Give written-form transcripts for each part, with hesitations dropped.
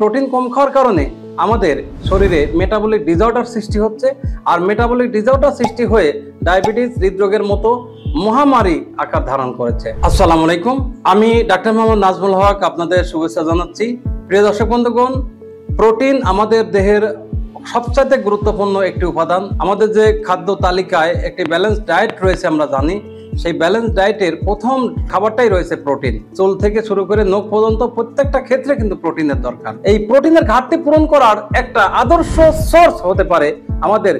Protein কম খাওয়ার কারণে আমাদের শরীরে মেটাবলিক ডিসঅর্ডার সৃষ্টি হচ্ছে, আর মেটাবলিক ডিসঅর্ডার সৃষ্টি হয়ে ডায়াবেটিস, হৃদরোগের মতো মহামারী আকার ধারণ করেছে। আসসালামু আলাইকুম, আমি ডাক্তার মোহাম্মদ নাজমুল হক আপনাদের শুভেচ্ছা জানাচ্ছি। প্রিয় দর্শক বন্ধুগণ, প্রোটিন আমাদের দেহের সবচাইতে গুরুত্বপূর্ণ একটি উপাদান। আমাদের যে খাদ্য তালিকায় একটি ব্যালেন্স ডায়েট রয়েছে আমরা জানি, সেই ব্যালেন্স ডায়েটের প্রথম খাবারটাই রয়েছে প্রোটিন। চুল থেকে শুরু করে নখ পর্যন্ত প্রত্যেকটা ক্ষেত্রে কিন্তু প্রোটিনের দরকার। এই প্রোটিনের ঘাটতি পূরণ করার একটা আদর্শ সোর্স হতে পারে আমাদের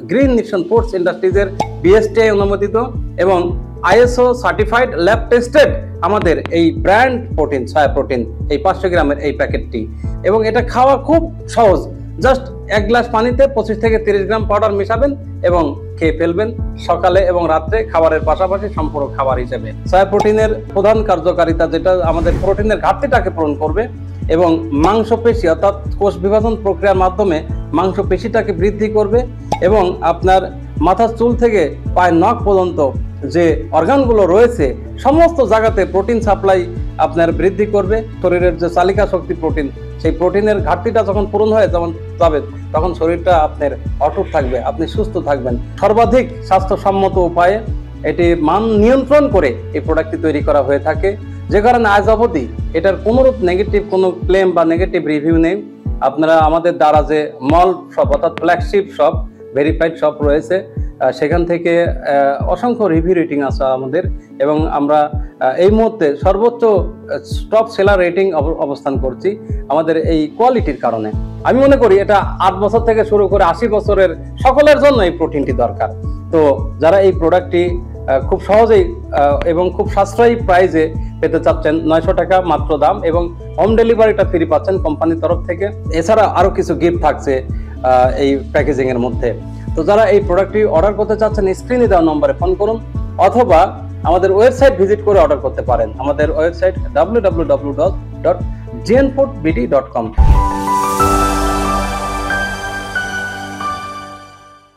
গ্রিন নিউট্রিশন ফুডস ইন্ডাস্ট্রিজের বিএসটিআই অনুমোদিত এবং আইএসও সার্টিফাইড ল্যাব টেস্টেড আমাদের এই ব্র্যান্ড প্রোটিন, সয়া প্রোটিন, এই 500 গ্রামের এই প্যাকেটটি। এবং এটা খাওয়া খুব সহজ। জাস্ট 1 গ্লাস পানিতে 25 থেকে 30 গ্রাম পাউডার মেশাবেন এবং খেয়ে ফেলবেন সকালে এবং রাত্রে খাবারের পাশাপাশি সম্পূর্ণ খাবার হিসেবে। সয়া প্রোটিনের প্রধান কার্যকারিতা যেটা আমাদের প্রোটিনের ঘাটতিটাকে পূরণ করবে এবং মাংসপেশি অর্থাৎ কোষ বিভাজন প্রক্রিয়ার মাধ্যমে মাংসপেশিটাকে বৃদ্ধি করবে এবং আপনার মাথার চুল থেকে পায়ের নখ পর্যন্ত যে অর্গানগুলো রয়েছে সমস্ত জায়গাতে প্রোটিন সাপ্লাই আপনার বৃদ্ধি করবে। শরীরের যে চালিকা শক্তি প্রোটিন, সেই প্রোটিনের ঘাটতিটা যখন পূরণ হয়ে যাবে তখন শরীরটা আপনার অটুট থাকবে, আপনি সুস্থ থাকবেন। সর্বাধিক স্বাস্থ্যসম্মত উপায়ে এটি মান নিয়ন্ত্রণ করে এই প্রোডাক্টটি তৈরি করা হয়ে থাকে, যে কারণে আজ অবধি এটার কোনোরূপ নেগেটিভ কোনো ক্লেম বা নেগেটিভ রিভিউ নেই। আপনারা আমাদের দ্বারা যে মল শপ অর্থাৎ ফ্ল্যাগশিপ শপ, ভেরিফাইড শপ রয়েছে, সেখান থেকে অসংখ্য রিভিউ রেটিং আছে আমাদের এবং আমরা এই মুহূর্তে সর্বোচ্চ টপ সেলার রেটিং অবস্থান করছি আমাদের এই কোয়ালিটির কারণে। আমি মনে করি এটা 8 বছর থেকে শুরু করে 80 বছরের সকলের জন্য এই প্রোটিনটি দরকার। তো যারা এই প্রোডাক্টটি খুব সহজেই এবং খুব সাশ্রয়ী প্রাইসে পেতে চাচ্ছেন, 900 টাকা মাত্র দাম এবং হোম ডেলিভারিটা ফ্রি পাচ্ছেন কোম্পানির তরফ থেকে। এছাড়া আরো কিছু গিফট থাকছে এই প্যাকেজিং এর মধ্যে। তো যারা এই প্রোডাক্টটি অর্ডার করতে চাচ্ছেন, স্ক্রিনে দেওয়া নম্বরে ফোন করুন অথবা আমাদের ওয়েবসাইট ভিজিট করে অর্ডার করতে পারেন। আমাদের ওয়েবসাইট www.gnfoodbd.com।